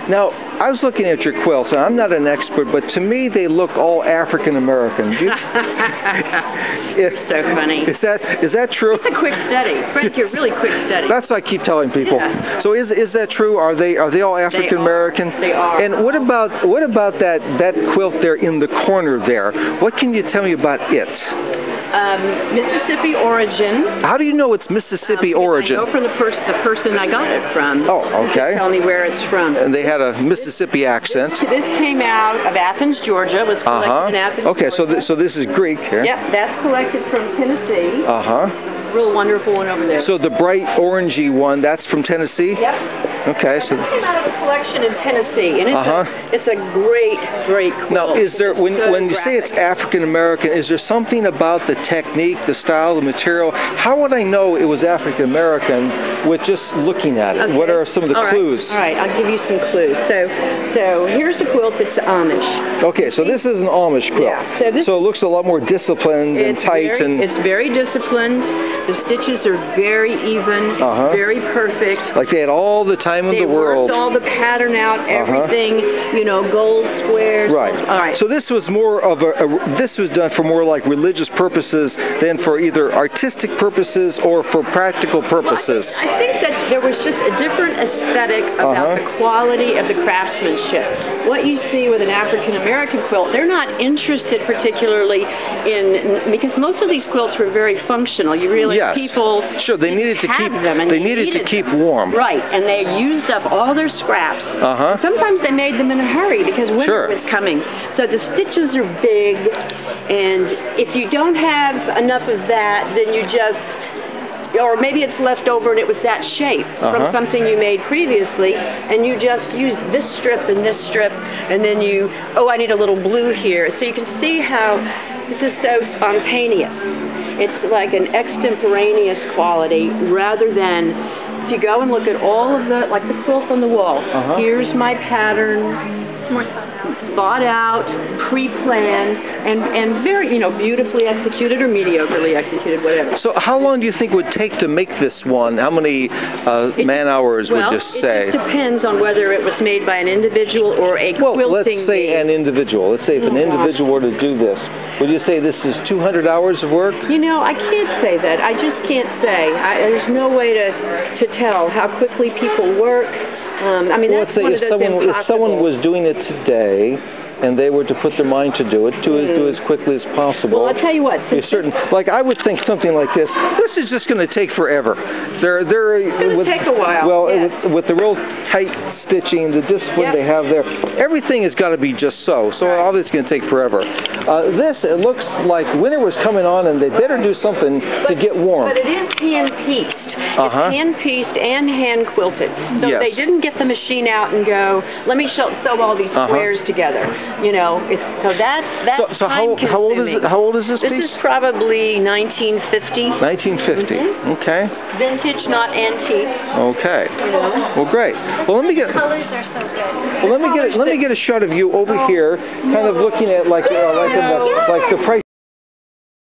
Now, I was looking at your quilts, and I'm not an expert, but to me they look all African American. So funny. Is that true? It's a quick study. Frank, you're really quick study. That's what I keep telling people. Yeah. So is that true? Are they all African American? They are. And what about that quilt there in the corner there? What can you tell me about it? Mississippi origin. How do you know it's Mississippi origin? I know from the person I got it from. Oh, okay. Tell me where it's from. And they had a Mississippi accent. This came out of Athens, Georgia. It was collected in Athens, Okay, Georgia. so this is Greek here. Yep, that's collected from Tennessee. Real wonderful one over there. So the bright orangey one, that's from Tennessee? Yep. Okay. So this came out of a collection in Tennessee, and it's a great quilt. Now, is there when you say it's African American, is there something about the technique, the style, the material? How would I know it was African American with just looking at it? Okay. What are some of the clues? All right, I'll give you some clues. So here's the quilt that's Amish. Okay, so this is an Amish quilt. Yeah. So it looks a lot more disciplined and tight. It's very disciplined. The stitches are very even, very perfect. Like they had all the time in the world. They worked all the pattern out, everything, gold squares. Right. All right. So this was more of this was done for more like religious purposes than for either artistic purposes or for practical purposes. Well, I think that there was just a different aesthetic about the quality of the craftsmanship. What you see with an African American quilt, they're not interested particularly in, because most of these quilts were very functional. You realize people they needed to keep them, and they needed to keep warm. Right, and they used up all their scraps. Sometimes they made them in a hurry because winter was coming. So the stitches are big, and if you don't have enough of that, then you just, or maybe it's left over and it was that shape from something you made previously, and you just use this strip and this strip, and then you, I need a little blue here. So you can see how this is so spontaneous. It's like an extemporaneous quality rather than, if you go and look at all of the, like the quilt on the wall, here's my pattern, thought out, pre-planned, and very, beautifully executed or mediocrely executed, whatever. So how long do you think it would take to make this one? How many man-hours would you say? It just depends on whether it was made by an individual or a quilting let's say an individual. Let's say if an individual were to do this, would you say this is 200 hours of work? I can't say that. I just can't say. There's no way to tell how quickly people work. That's one of those impossible. If someone was doing it today, and they were to put their mind to do it, do it as quickly as possible. Well, I'll tell you what. Like I would think something like this. This is just going to take forever. It's going to take a while. Well, with the real tight stitching, the discipline they have there, everything has got to be just so. So obviously it's going to take forever. It looks like winter was coming on, and they better do something to get warm. But it is hand-pieced. It's hand-pieced and hand-quilted. So they didn't get the machine out and go, let me sew all these squares together. That's so how old is it? How old is this piece? This is probably 1950. 1950. Okay. Vintage, not antique. Okay. Well, great. Well, let me get. The colors are so good. Well, let me get a shot of you over here, kind of looking at like the price.